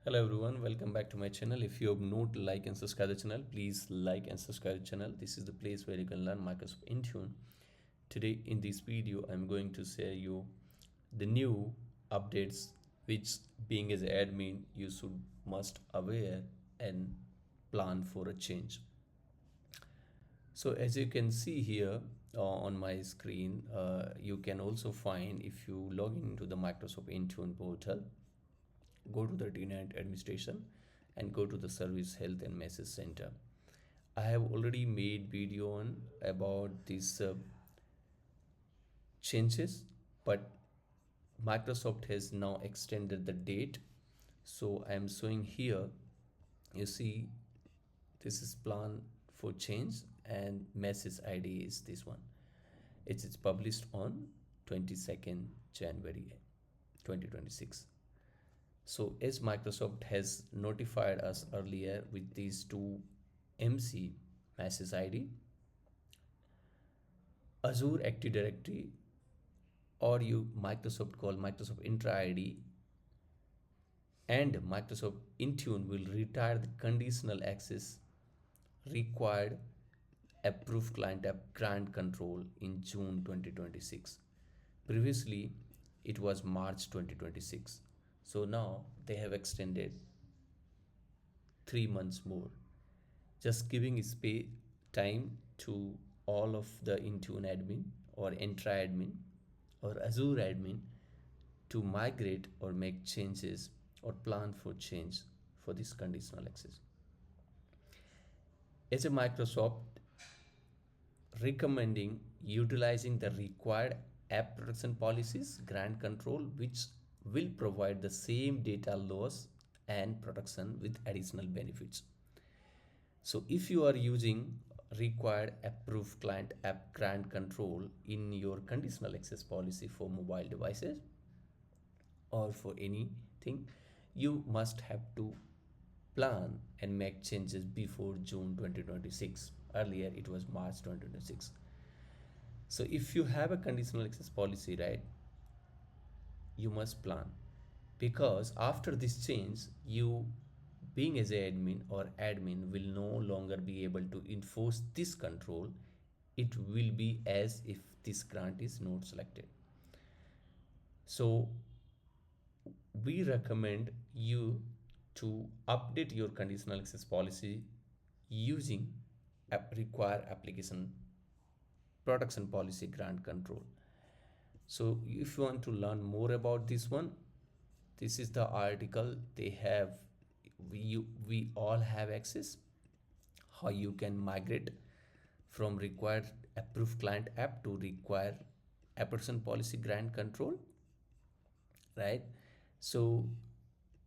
Hello everyone, welcome back to my channel. If you have not like and subscribe the channel, please like and subscribe the channel. This is the place where you can learn Microsoft Intune. Today in this video, I'm going to share you the new updates which being as an admin you should must aware and plan for a change. So as you can see here on my screen, you can also find if you log into the Microsoft Intune portal, go to the tenant administration and go to the service health and message center. I have already made video on about these changes, but Microsoft has now extended the date. So I am showing here, you see this is plan for change and message ID is this one. It is published on 22nd January 2026. So as Microsoft has notified us earlier with these two MC message ID, Azure Active Directory, or you Microsoft call Microsoft Entra ID, and Microsoft Intune will retire the conditional access required approved client app grant control in June 2026. Previously, it was March 2026. So now they have extended 3 months more, just giving space time to all of the Intune admin or Entra admin or Azure admin to migrate or make changes or plan for change for this conditional access. As a Microsoft recommending utilizing the required app protection policies grant control, which will provide the same data loss and protection with additional benefits. So if you are using required approved client app grant control in your conditional access policy for mobile devices or for anything, you must have to plan and make changes before June 2026. Earlier it was March 2026. So if you have a conditional access policy, right, you must plan, because after this change you being as a admin or admin will no longer be able to enforce this control. It will be as if this grant is not selected. So we recommend you to update your conditional access policy using require application protection policy grant control. So if you want to learn more about this one, this is the article they have. We all have access how you can migrate from required approved client app to require application policy grant control, right? So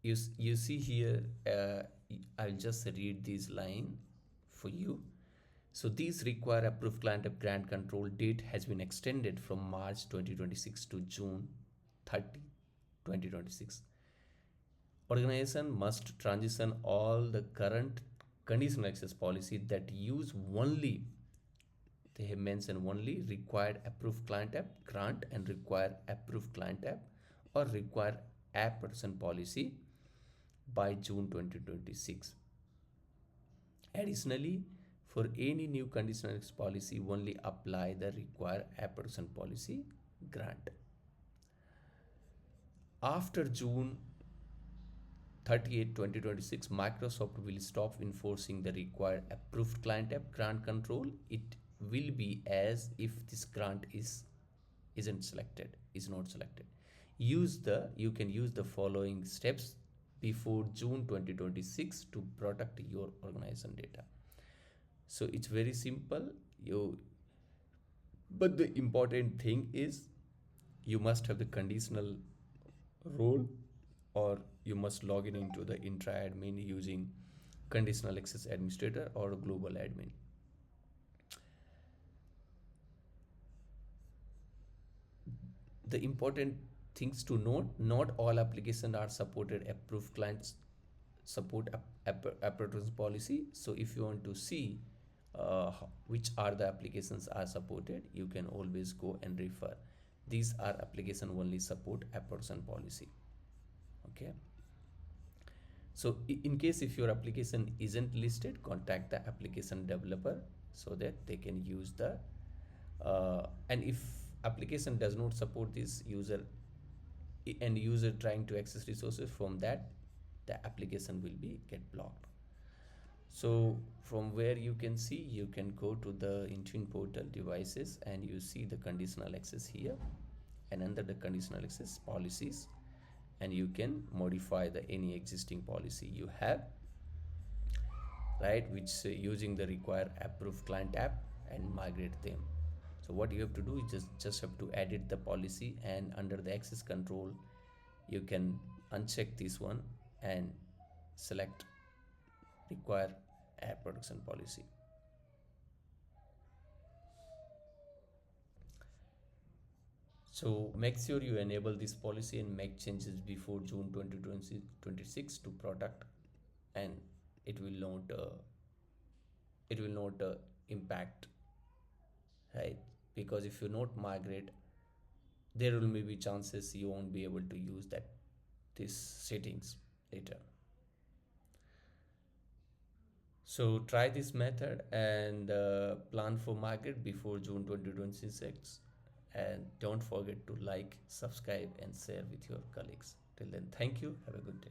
you see here, I'll just read this line for you. So these require approved client app grant control date has been extended from March 2026 to June 30, 2026. Organization must transition all the current conditional access policy that use only, they have mentioned only required approved client app grant and require approved client app or require app protection policy by June 2026. Additionally, for any new conditional access policy, only apply the require app protection policy grant. After June 30th, 2026, Microsoft will stop enforcing the required approved client app grant control. It will be as if this grant isn't selected, is not selected. You can use the following steps before June 2026 to protect your organization data. So it's very simple. But the important thing is you must have the conditional role, or you must log in into the intra admin using conditional access administrator or global admin. The important things to note, not all applications are supported approved clients support apparatus policy. So if you want to see which are the applications are supported, you can always go and refer. These are application only support apparatus policy. Okay. So in case if your application isn't listed, contact the application developer so that they can use the and if application does not support this user and user trying to access resources from that, the application will be get blocked. So from where you can see, you can go to the Intune portal devices and you see the conditional access here, and under the conditional access policies, and you can modify the any existing policy you have, right, which using the require approved client app and migrate them. So what you have to do is just have to edit the policy, and under the access control you can uncheck this one and select require app protection policy. So make sure you enable this policy and make changes before June 2026 to product, and it will not impact, right? Because if you not migrate, there will maybe chances you won't be able to use that these settings later. So try this method and plan for migrate before June 2026. And don't forget to like, subscribe, and share with your colleagues. Till then, thank you. Have a good day.